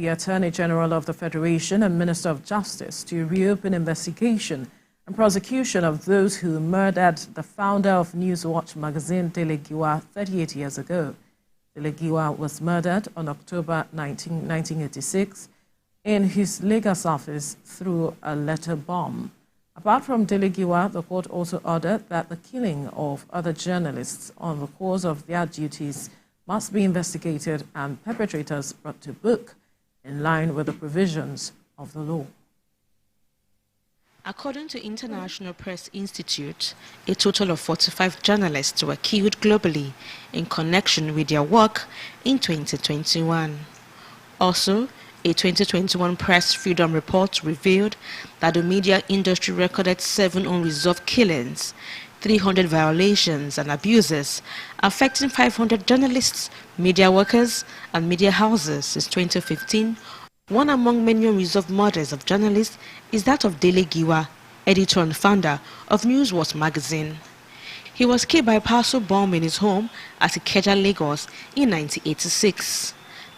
The Attorney General of the Federation and Minister of Justice to reopen investigation and prosecution of those who murdered the founder of Newswatch magazine, Dele Giwa, 38 years ago. Dele Giwa was murdered on October 1986 in his Lagos office through a letter bomb. Apart from Dele Giwa, the court also ordered that the killing of other journalists on the course of their duties must be investigated and perpetrators brought to book in line with the provisions of the law. According to International Press Institute, a total of 45 journalists were killed globally in connection with their work in 2021. Also, a 2021 Press Freedom Report revealed that the media industry recorded 7 unresolved killings, 300 violations and abuses affecting 500 journalists, media workers and media houses since 2015. One among many unresolved murders of journalists is that of Dele Giwa, editor and founder of Newswatch magazine. He was killed by a parcel bomb in his home at Ikeja, Lagos in 1986.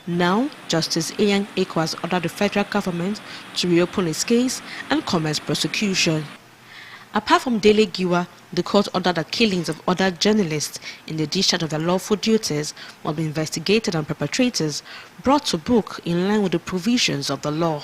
Now, Justice Iyan Eko has ordered the federal government to reopen his case and commence prosecution. Apart from Dele Giwa, the court ordered the killings of other journalists in the discharge of their lawful duties must be investigated and perpetrators brought to book in line with the provisions of the law.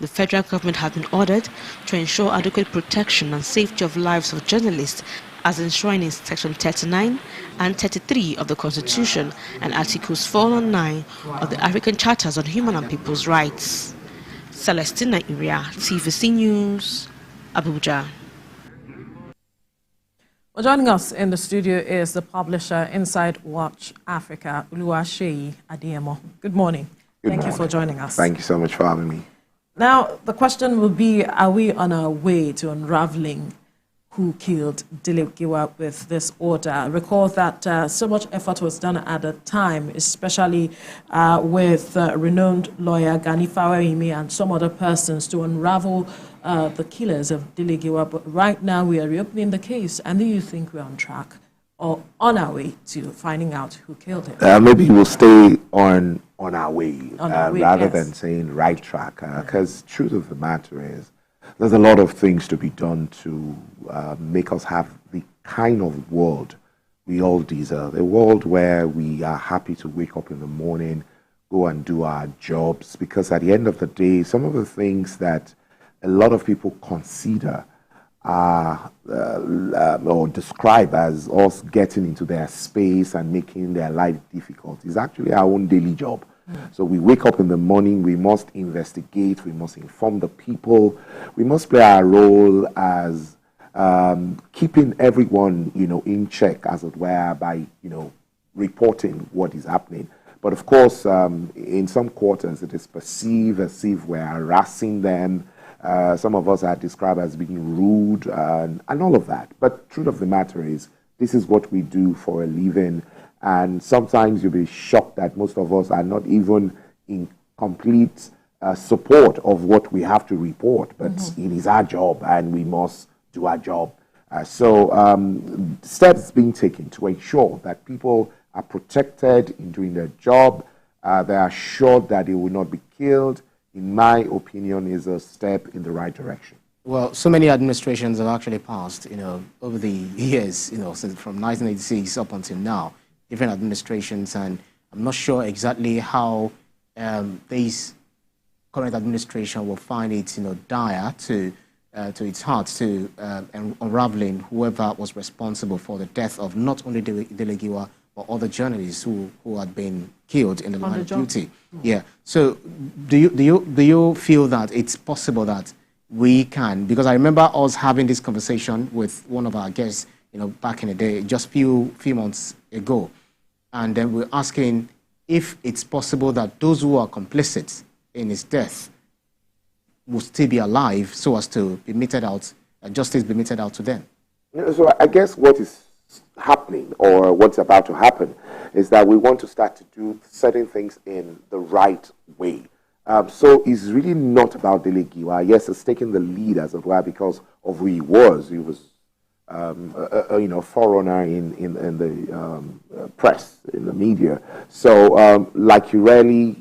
The federal government has been ordered to ensure adequate protection and safety of lives of journalists as enshrined in Section 39 and 33 of the Constitution and Articles 4 and 9 of the African Charters on Human and People's Rights. Celestina Iria, TVC News, Abuja. Well, joining us in the studio is the publisher Inside Watch Africa, Oluwaseyi Adeyemo. Good morning. Thank you for joining us. Thank you so much for having me. Now, the question will be, are we on our way to unraveling who killed Dele Giwa with this order? Recall that so much effort was done at the time, especially with renowned lawyer Gani Fawehinmi and some other persons to unravel the killers of Dele Giwa. But right now we are reopening the case. And do you think we're on track or on our way to finding out who killed him? Maybe we'll stay on our way, rather yes, than saying right track. Because truth of the matter is, there's a lot of things to be done to make us have the kind of world we all deserve. A world where we are happy to wake up in the morning, go and do our jobs. Because at the end of the day, some of the things that a lot of people consider are or describe as us getting into their space and making their life difficult is actually our own daily job. So we wake up in the morning, we must investigate, we must inform the people, we must play our role as keeping everyone, in check, as it were, by, reporting what is happening. But of course, in some quarters, it is perceived as if we're harassing them. Some of us are described as being rude and all of that. But truth of the matter is, this is what we do for a living. And sometimes you'll be shocked that most of us are not even in complete support of what we have to report. But it is our job, and we must do our job. So steps being taken to ensure that people are protected in doing their job. They are assured that they will not be killed. In my opinion, is a step in the right direction. Well, so many administrations have actually passed, over the years, since from 1986 up until now. Different administrations, and I'm not sure exactly how this current administration will find it, dire to its heart to unraveling whoever was responsible for the death of not only Dele Giwa but other journalists who had been killed in the line of duty. Yeah. So, do you feel that it's possible that we can? Because I remember us having this conversation with one of our guests, back in the day, just few months ago. And then we're asking if it's possible that those who are complicit in his death will still be alive so as to be meted out, justice be meted out to them. So I guess what is happening, or what's about to happen, is that we want to start to do certain things in the right way. So it's really not about Dele Giwa. Yes, it's taking the lead, as it were, because of who he was. He was forerunner in the press, in the media. So, like you rarely,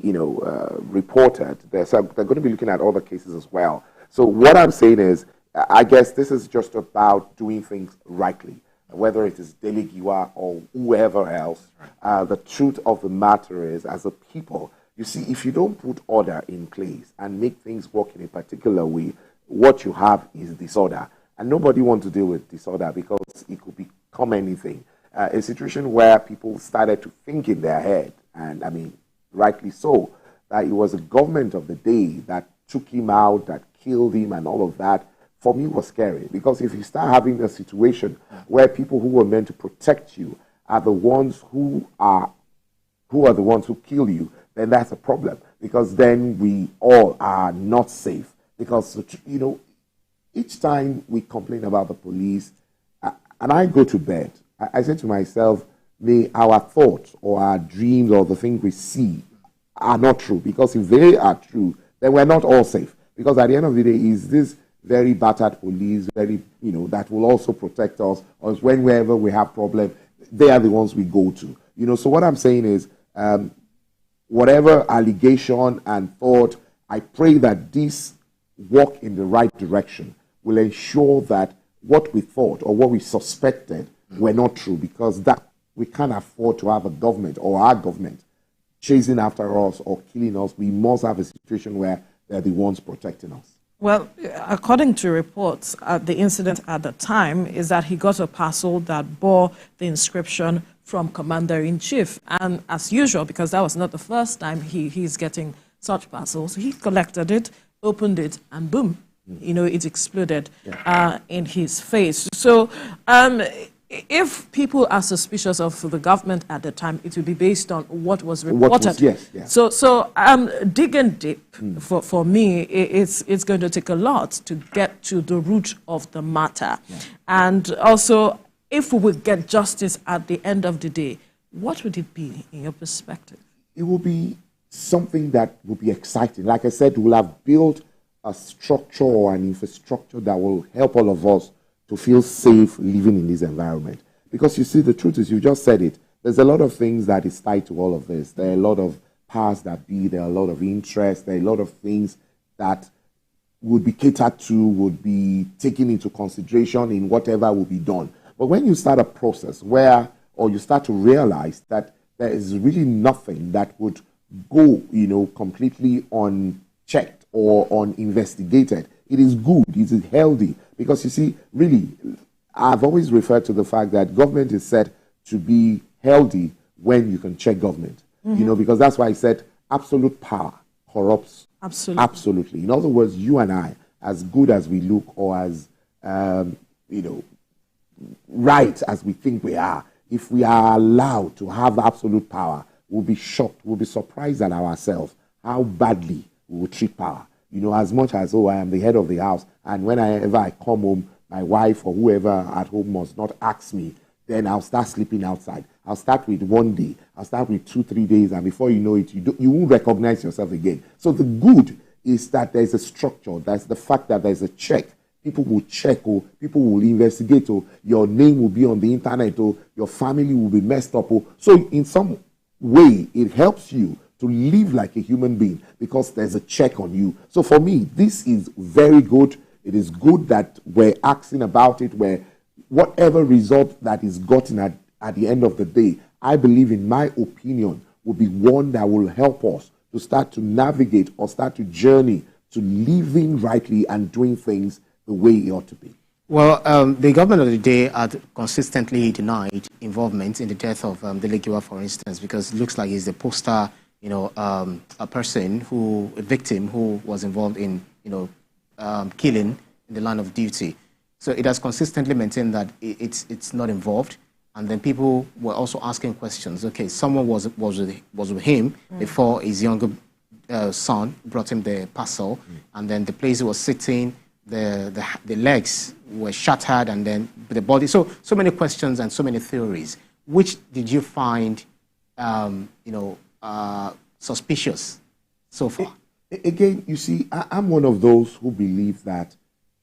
reported, they're going to be looking at other cases as well. So what I'm saying is, I guess this is just about doing things rightly, whether it is Dele Giwa or whoever else. The truth of the matter is, as a people, you see, if you don't put order in place and make things work in a particular way, what you have is disorder. And nobody wants to deal with disorder because it could become anything. A situation where people started to think in their head, and I mean, rightly so, that it was the government of the day that took him out, that killed him, and all of that, for me was scary. Because if you start having a situation where people who were meant to protect you are the ones who are the ones who kill you, then that's a problem. Because then we all are not safe. Because, each time we complain about the police, and I go to bed, I say to myself, may our thoughts or our dreams or the things we see are not true. Because if they are true, then we're not all safe. Because at the end of the day, is this very battered police, that will also protect us, or whenever we have problems, they are the ones we go to. So what I'm saying is, whatever allegation and thought, I pray that this walk in the right direction will ensure that what we thought or what we suspected were not true, because that we can't afford to have a government or our government chasing after us or killing us. We must have a situation where they're the ones protecting us. Well, according to reports, the incident at the time is that he got a parcel that bore the inscription from Commander-in-Chief. And as usual, because that was not the first time he's getting such parcels, he collected it, opened it, and boom, it exploded in his face. So if people are suspicious of the government at the time, it will be based on what was reported. Yes. So digging deep, for me, it's going to take a lot to get to the root of the matter. Yeah. And also, if we would get justice at the end of the day, what would it be in your perspective? It will be something that will be exciting. Like I said, we'll have built a structure or an infrastructure that will help all of us to feel safe living in this environment. Because you see, the truth is, you just said it, there's a lot of things that is tied to all of this. There are a lot of powers that be, there are a lot of interest, there are a lot of things that would be catered to, would be taken into consideration in whatever will be done. But when you start a process or you start to realize that there is really nothing that would go, completely unchecked or uninvestigated, it is good, it is healthy. Because you see, really, I've always referred to the fact that government is said to be healthy when you can check government. Because that's why I said absolute power corrupts. Absolutely. In other words, you and I, as good as we look or as, right as we think we are, if we are allowed to have absolute power, we'll be shocked, we'll be surprised at ourselves how badly we will treat power. As much as, I am the head of the house, and whenever I come home, my wife or whoever at home must not ask me, then I'll start sleeping outside. I'll start with 1 day, I'll start with 2-3 days, and before you know it, you won't recognize yourself again. So the good is that there's a structure, that's the fact that there's a check. People will check, or people will investigate, or your name will be on the internet, or your family will be messed up. So in some way, it helps you to live like a human being because there's a check on you. So for me, this is very good. It is good that we're asking about it, where whatever result that is gotten at the end of the day, I believe, in my opinion, will be one that will help us to start to navigate or start to journey to living rightly and doing things the way it ought to be. Well, the government of the day had consistently denied involvement in the death of Dele Giwa, for instance, because it looks like he's the poster, a victim who was involved in, killing in the line of duty. So it has consistently maintained that it's not involved. And then people were also asking questions. Okay, someone was with him before his younger son brought him the parcel, and then the place he was sitting, the legs were shattered, and then the body. So many questions and so many theories. Which did you find, suspicious so far? Again, you see, I'm one of those who believe that,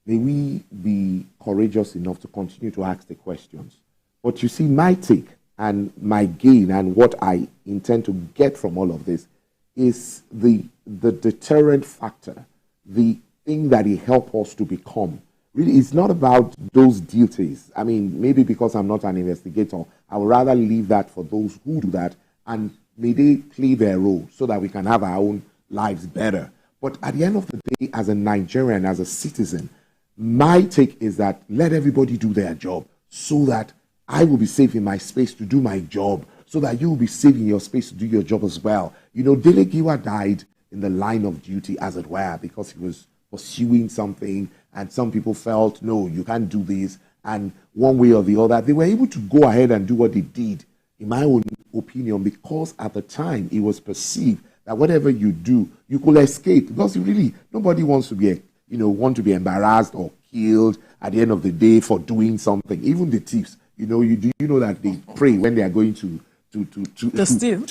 may we be courageous enough to continue to ask the questions. But you see, my take and my gain and what I intend to get from all of this is the deterrent factor, the thing that it helps us to become. Really, it's not about those duties. I mean, maybe because I'm not an investigator, I would rather leave that for those who do that, and may they play their role so that we can have our own lives better. But at the end of the day, as a Nigerian, as a citizen, my take is that let everybody do their job so that I will be safe in my space to do my job, so that you will be safe in your space to do your job as well. You know, Dele Giwa died in the line of duty, as it were, because he was pursuing something, and some people felt, no, you can't do this, and one way or the other, they were able to go ahead and do what they did, in my own opinion, because at the time it was perceived that whatever you do, you could escape, because really nobody wants to be, embarrassed or killed at the end of the day for doing something. Even the thieves, you know that they pray when they are going to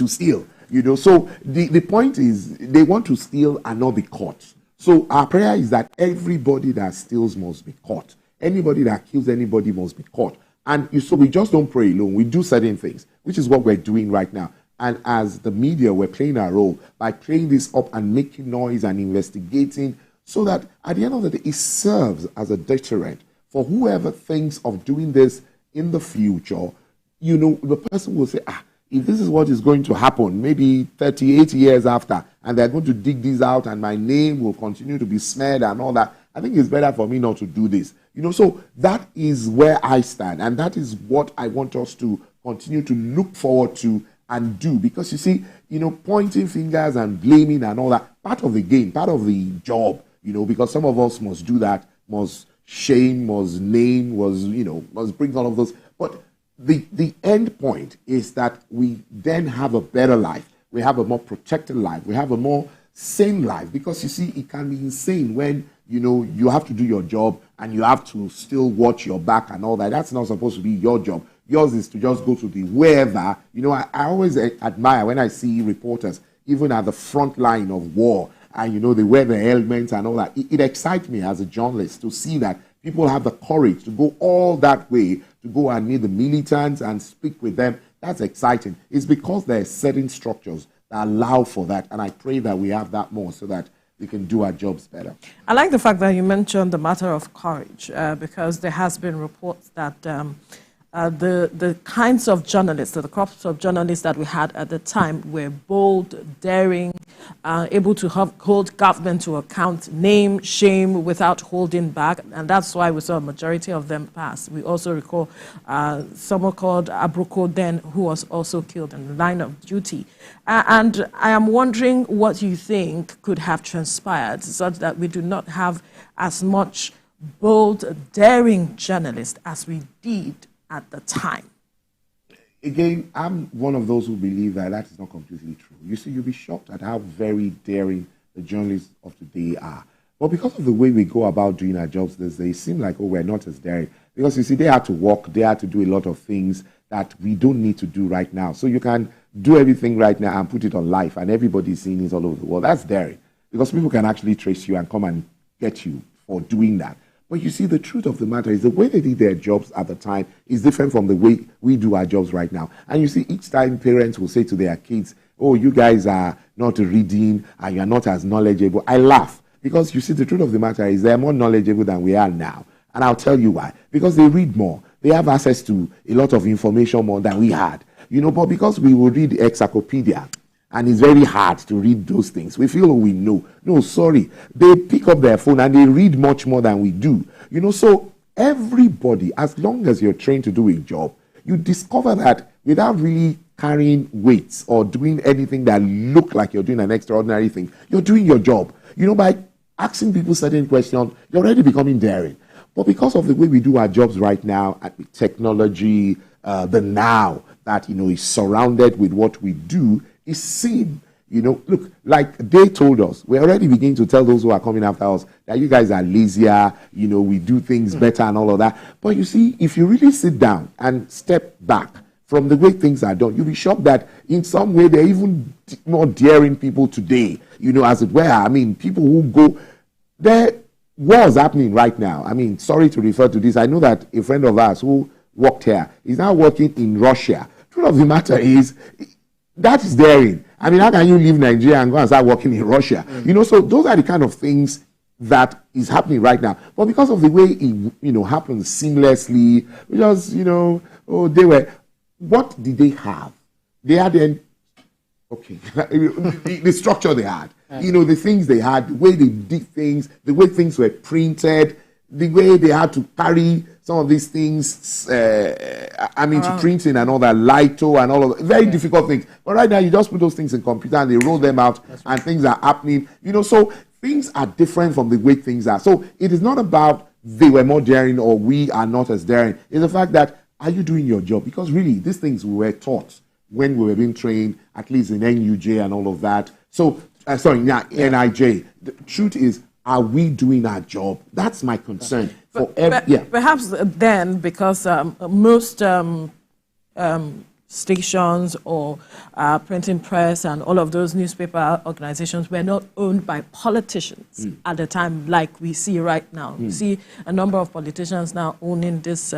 steal. You know, so the point is they want to steal and not be caught. So our prayer is that everybody that steals must be caught. Anybody that kills anybody must be caught. And so we just don't pray alone. We do certain things, which is what we're doing right now. And as the media, we're playing our role by playing this up and making noise and investigating, so that at the end of the day, it serves as a deterrent for whoever thinks of doing this in the future. You know, the person will say, if this is what is going to happen, maybe 38 years after, and they're going to dig this out and my name will continue to be smeared and all that, I think it's better for me not to do this. You know, so that is where I stand, and that is what I want us to continue to look forward to and do. Because you see, you know, pointing fingers and blaming and all that, part of the game, part of the job, you know, because some of us must do that, must shame, must name, must bring all of those. But the end point is that we then have a better life. We have a more protected life. We have a more sane life. Because you see, it can be insane when, you know, you have to do your job and you have to still watch your back and all that. That's not supposed to be your job. Yours is to just go to the wherever. You know, I always admire when I see reporters, even at the front line of war, and, you know, they wear the helmets and all that. It excites me as a journalist to see that people have the courage to go all that way, to go and meet the militants and speak with them. That's exciting. It's because there are certain structures that allow for that. And I pray that we have that more so that we can do our jobs better. I like the fact that you mentioned the matter of courage, because there has been reports that the kinds of journalists, the corps of journalists that we had at the time were bold, daring, able to hold government to account, name, shame, without holding back. And that's why we saw a majority of them pass. We also recall someone called Abuja then, who was also killed in the line of duty. And I am wondering what you think could have transpired such that we do not have as much bold, daring journalists as we did at the time. Again, I'm one of those who believe that that is not completely true. You see, you'll be shocked at how very daring the journalists of today are. But because of the way we go about doing our jobs these days, it seems like, oh, we're not as daring. Because you see, they had to work, they had to do a lot of things that we don't need to do right now. So you can do everything right now and put it on live, and everybody's seeing it all over the world. That's daring. Because people can actually trace you and come and get you for doing that. But you see, the truth of the matter is the way they did their jobs at the time is different from the way we do our jobs right now. And you see, each time parents will say to their kids, oh, you guys are not reading and you're not as knowledgeable. I laugh because you see, the truth of the matter is they're more knowledgeable than we are now. And I'll tell you why. Because they read more. They have access to a lot of information more than we had. You know, but because we will read the encyclopedia, and it's very hard to read those things. We feel we know. No, sorry. They pick up their phone and they read much more than we do. You know, so everybody, as long as you're trained to do a job, you discover that without really carrying weights or doing anything that look like you're doing an extraordinary thing, you're doing your job. You know, by asking people certain questions, you're already becoming daring. But because of the way we do our jobs right now, at technology, the now that, you know, is surrounded with what we do, is seen, you know, look, like they told us, we're already beginning to tell those who are coming after us that you guys are lazier, you know, we do things better and all of that. But you see, if you really sit down and step back from the way things are done, you'll be shocked that in some way they're even more daring people today, you know, as it were. I mean, people who go there, wars happening right now. I mean, sorry to refer to this. I know that a friend of ours who worked here is now working in Russia. Truth of the matter is, that is daring. I mean, how can you leave Nigeria and go and start working in Russia? You know, so those are the kind of things that is happening right now. But because of the way it, you know, happens seamlessly, just, you know, what did they have? They had the structure they had, you know, the things they had, the way they did things, the way things were printed, the way they had to carry some of these things, to printing and all that, litho and all of that, very difficult things. But right now, you just put those things in computer and they roll them out, and things are happening, you know, so things are different from the way things are. So it is not about they were more daring or we are not as daring. It's the fact that, are you doing your job? Because really, these things we were taught when we were being trained, at least in NUJ and all of that. So, NIJ. The truth is, are we doing our job? That's my concern. Perhaps then, because most stations or printing press and all of those newspaper organizations were not owned by politicians at the time, like we see right now. You see a number of politicians now owning this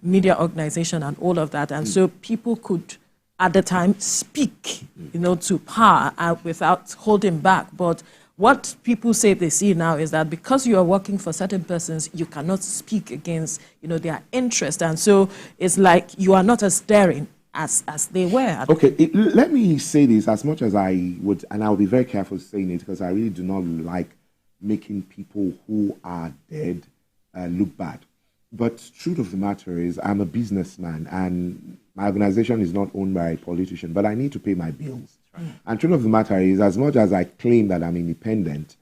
media organization and all of that, and so people could, at the time, speak, you know, to power without holding back. But what people say they see now is that because you are working for certain persons, you cannot speak against, you know, their interest, and so it's like you are not as daring as they were. Okay, let me say this as much as I would, and I'll be very careful saying it because I really do not like making people who are dead look bad. But truth of the matter is, I'm a businessman and my organization is not owned by a politician, but I need to pay my bills. Right. And truth of the matter is, as much as I claim that I'm independent,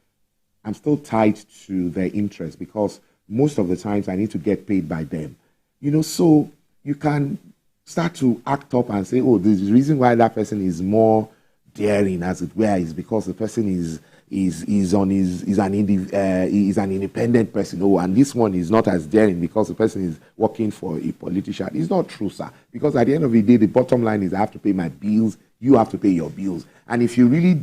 I'm still tied to their interests because most of the times I need to get paid by them. You know, so you can start to act up and say, oh, the reason why that person is more daring, as it were, is because the person is an independent person. Oh, and this one is not as daring because the person is working for a politician. It's not true, sir. Because at the end of the day, the bottom line is I have to pay my bills. You have to pay your bills. And if you really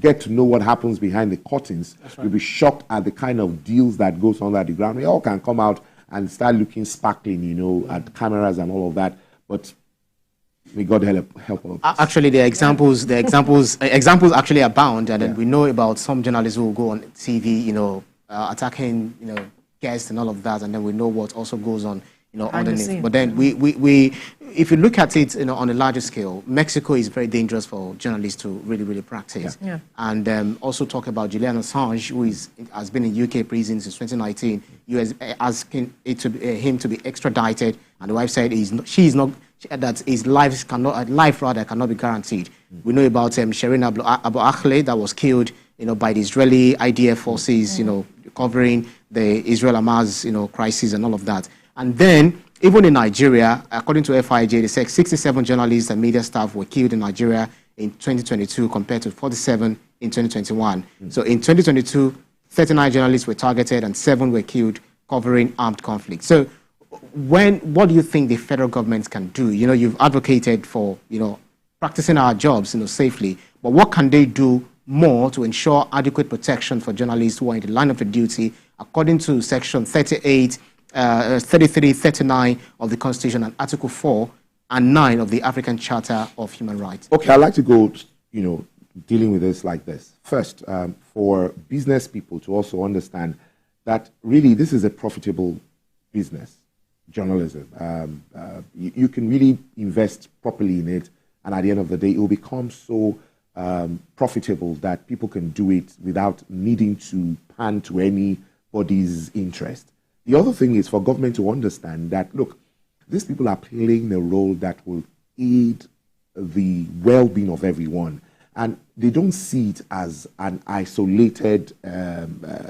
get to know what happens behind the curtains, you'll be shocked at the kind of deals that goes on at the ground. We all can come out and start looking sparkling, you know, at cameras and all of that. But may God help us. Actually, the examples actually abound, and then we know about some journalists who will go on TV, you know, attacking, you know, guests and all of that, and then we know what also goes on, you know, underneath. But then if you look at it, you know, on a larger scale, Mexico is very dangerous for journalists to really practice. Yeah. And also talk about Julian Assange, who has been in UK prison since 2019. US asking him to be extradited, and the wife said that his life cannot be guaranteed. We know about Shireen Abu Akleh that was killed, you know, by the Israeli IDF forces, you know, covering the Israel-Hamas, you know, crisis and all of that. And then, even in Nigeria, according to FIJ, they said 67 journalists and media staff were killed in Nigeria in 2022 compared to 47 in 2021. So in 2022, 39 journalists were targeted and 7 were killed covering armed conflict. So what do you think the federal government can do? You know, you've advocated for, you know, practicing our jobs, you know, safely, but what can they do more to ensure adequate protection for journalists who are in the line of the duty according to Section 38, 33, 39 of the Constitution and Article 4 and 9 of the African Charter of Human Rights? Okay, I'd like to go, you know, dealing with this like this. First, for business people to also understand that really this is a profitable business, journalism. You can really invest properly in it, and at the end of the day, it will become so profitable that people can do it without needing to pan to anybody's interest. The other thing is for government to understand that, look, these people are playing a role that will aid the well-being of everyone. And they don't see it as an isolated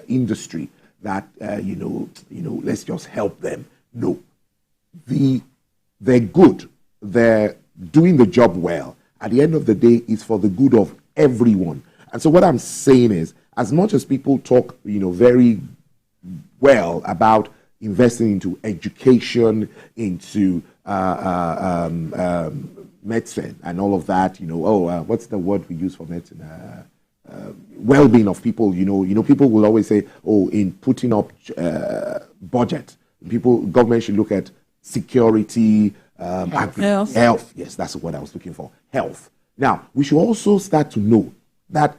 industry that, let's just help them. No. They're good. They're doing the job well. At the end of the day, it's for the good of everyone. And so what I'm saying is, as much as people talk, you know, very well about investing into education, into medicine and all of that, you know, what's the word we use for medicine? well-being of people. People will always say, oh, in putting up budget, government should look at security, health. Yes, that's what I was looking for. Health. Now, we should also start to know that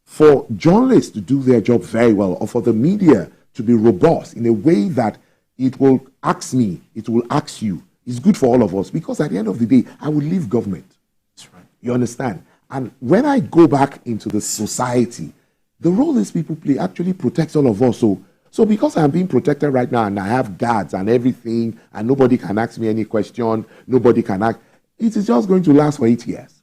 for journalists to do their job very well, or for the media to be robust in a way that it will ask me, it will ask you, it's good for all of us, because at the end of the day, I will leave government. That's right. You understand? And when I go back into the society, the role these people play actually protects all of us. So because I'm being protected right now and I have guards and everything, and nobody can ask me any question, nobody can ask, it is just going to last for 8 years.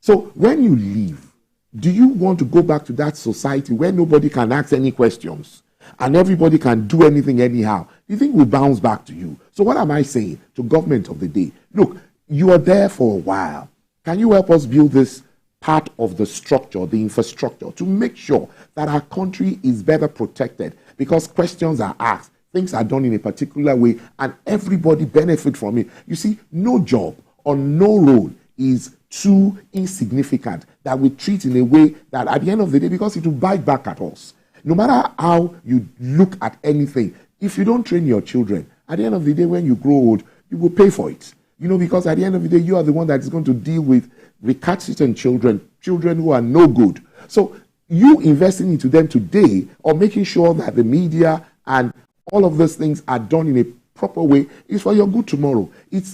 So when you leave, do you want to go back to that society where nobody can ask any questions and everybody can do anything anyhow? Do you think we'll bounce back to you? So what am I saying to government of the day? Look, you are there for a while. Can you help us build this part of the structure, the infrastructure, to make sure that our country is better protected? Because questions are asked, things are done in a particular way, and everybody benefit from it. You see, no job or no role is too insignificant that we treat in a way that at the end of the day, because it will bite back at us. No matter how you look at anything, if you don't train your children, at the end of the day, when you grow old, you will pay for it. Because at the end of the day, you are the one that is going to deal with recalcitrant children who are no good. So you investing into them today, or making sure that the media and all of those things are done in a proper way, is for your good tomorrow. It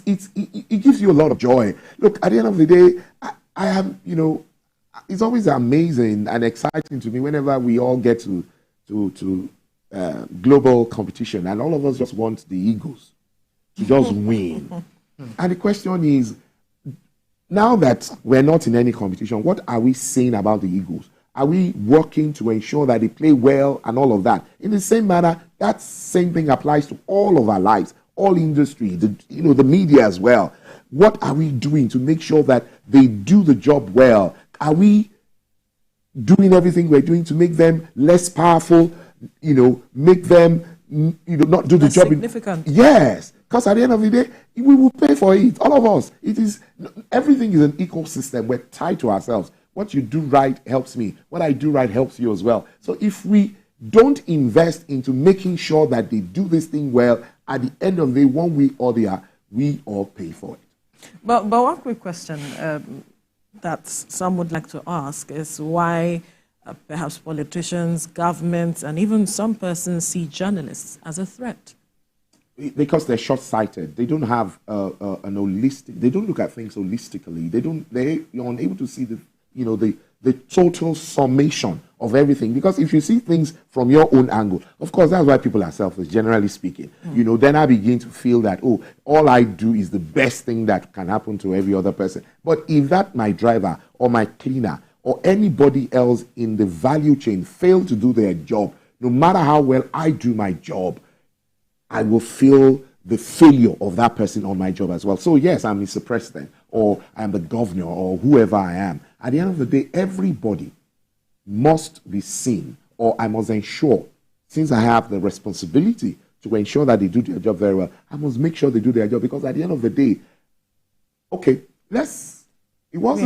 gives you a lot of joy. Look, at the end of the day, I am, it's always amazing and exciting to me whenever we all get to global competition, and all of us just want the Eagles to just win. And the question is, now that we're not in any competition, what are we saying about the Eagles? Are we working to ensure that they play well and all of that? In the same manner, that same thing applies to all of our lives, all industry, the media as well. What are we doing to make sure that they do the job well? Are we doing everything we're doing to make them less powerful, make them, not do the job? Significant. Yes, because at the end of the day, we will pay for it, all of us. Everything is an ecosystem. We're tied to ourselves. What you do right helps me. What I do right helps you as well. So if we don't invest into making sure that they do this thing well, at the end of the day, one way or the other, we all pay for it. But one quick question that some would like to ask is why perhaps politicians, governments, and even some persons see journalists as a threat. Because they're short-sighted. They don't have an holistic. They don't look at things holistically. You're unable to see the total summation of everything. Because if you see things from your own angle, of course, that's why people are selfish, generally speaking. Then I begin to feel that, all I do is the best thing that can happen to every other person. But if my driver or my cleaner or anybody else in the value chain fail to do their job, no matter how well I do my job, I will feel the failure of that person on my job as well. So yes, I'm Mr. President, or I'm the governor, or whoever I am. At the end of the day, everybody must be seen, or I must ensure, since I have the responsibility to ensure that they do their job very well, I must make sure they do their job, because at the end of the day, we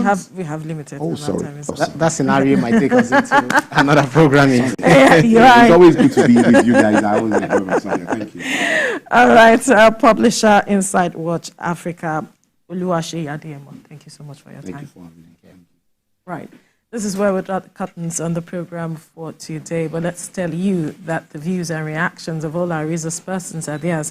have limited amount of time. That scenario might take us into another programming. Yeah, you're right. It's always good to be with you guys. I always enjoy myself. Thank you. All right, publisher Inside Watch Africa, Oluwase Adeyemo. Thank you so much for your time. Thank you for having me. Right. This is where we draw the curtains on the program for today. But let's tell you that the views and reactions of all our resource persons are theirs